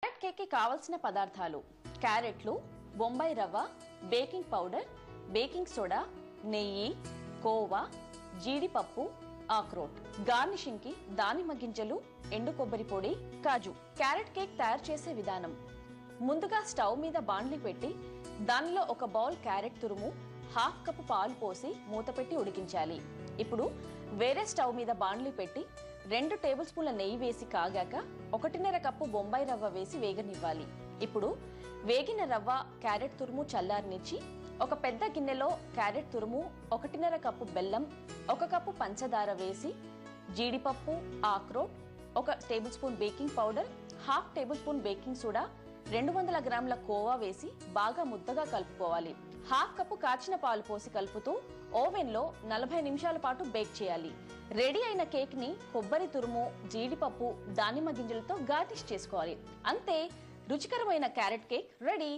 Carrot cake కి కావాల్సిన పదార్థాలు క్యారెట్లు, బొంబాయి రవ్వ, బేకింగ్ పౌడర్, బేకింగ్ సోడా, నెయ్యి, కోవా, జీడిపప్పు, ఆక్రోట్. గార్నిషింగ్ కి దానిమ్మ గింజలు, ఎండు కొబ్బరి పొడి, కాజు. క్యారెట్ కేక్ తయారు చేసే విధానం: ముందుగా స్టవ్ మీద బాండ్లీ పెట్టి దానిలో ఒక బౌల్ క్యారెట్ తురుము, హాఫ్ కప్ పాలు పోసి మూత పెట్టి ఉడికించాలి. ఇప్పుడు వేరే స్టవ్ మీద బాండ్లీ పెట్టి 2 టేబుల్ స్పూన్ల నెయ్యి వేసి కాగాక 1.5 కప్పు బొంబాయి రవ్వ వేసి వేగనివ్వాలి. ఇప్పుడు వేగిన రవ్వ, క్యారెట్ తురుము చల్లారనిచ్చి ఒక పెద్ద గిన్నెలో క్యారెట్ తురుము, 1.5 కప్పు బెల్లం, 1 కప్పు పంచదార వేసి జీడిపప్పు, ఆక్రోట్, 1 table spoon baking powder, half table spoon baking soda, 200 గ్రాముల కోవా వేసి బాగా ముద్దగా కలుపుకోవాలి. హాఫ్ కప్పు కాచిన పాలు పోసి కలుపుతూ ఓవెన్ లో 40 నిమిషాల పాటు బేక్ చేయాలి. రెడీ అయిన కేక్ ని కొబ్బరి తురుము, జీడిపప్పు, దానిమ్మ గింజలతో గార్నిష్ చేసుకోవాలి. అంతే, రుచికరమైన క్యారెట్ కేక్ రెడీ.